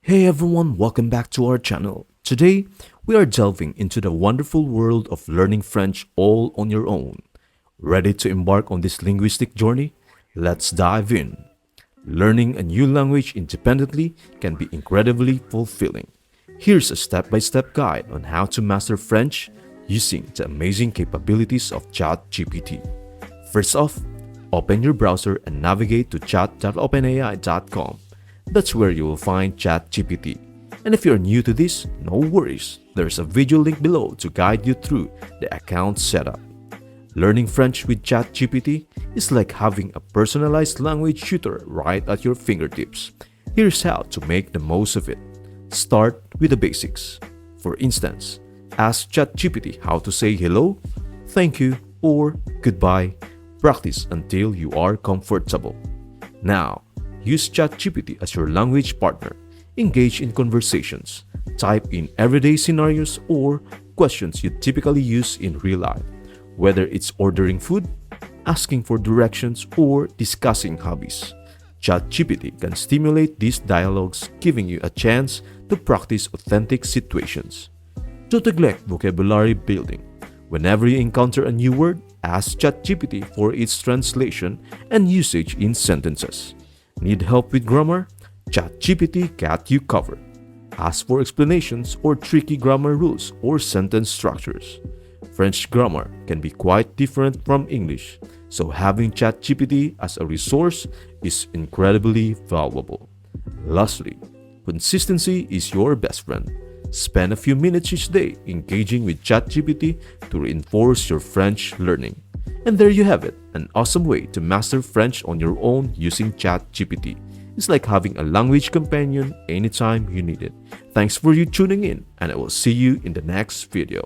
Hey everyone, welcome back to our channel. Today, we are delving into the wonderful world of learning French all on your own. Ready to embark on this linguistic journey? Let's dive in. Learning a new language independently can be incredibly fulfilling. Here's a step-by-step guide on how to master French using the amazing capabilities of ChatGPT. First off, open your browser and navigate to chat.openai.com. That's where you will find ChatGPT. And if you're new to this, no worries. There's a video link below to guide you through the account setup. Learning French with ChatGPT is like having a personalized language tutor right at your fingertips. Here's how to make the most of it. Start with the basics. For instance, ask ChatGPT how to say hello, thank you, or goodbye. Practice until you are comfortable. Now, use ChatGPT as your language partner. Engage in conversations. Type in everyday scenarios or questions you typically use in real life, whether it's ordering food, asking for directions, or discussing hobbies. ChatGPT can stimulate these dialogues, giving you a chance to practice authentic situations. Don't neglect vocabulary building. Whenever you encounter a new word, ask ChatGPT for its translation and usage in sentences. Need help with grammar? ChatGPT got you covered. Ask for explanations or tricky grammar rules or sentence structures. French grammar can be quite different from English, so having ChatGPT as a resource is incredibly valuable. Lastly, consistency is your best friend. Spend a few minutes each day engaging with ChatGPT to reinforce your French learning. And there you have it, an awesome way to master French on your own using ChatGPT. It's like having a language companion anytime you need it. Thanks for you tuning in, and I will see you in the next video.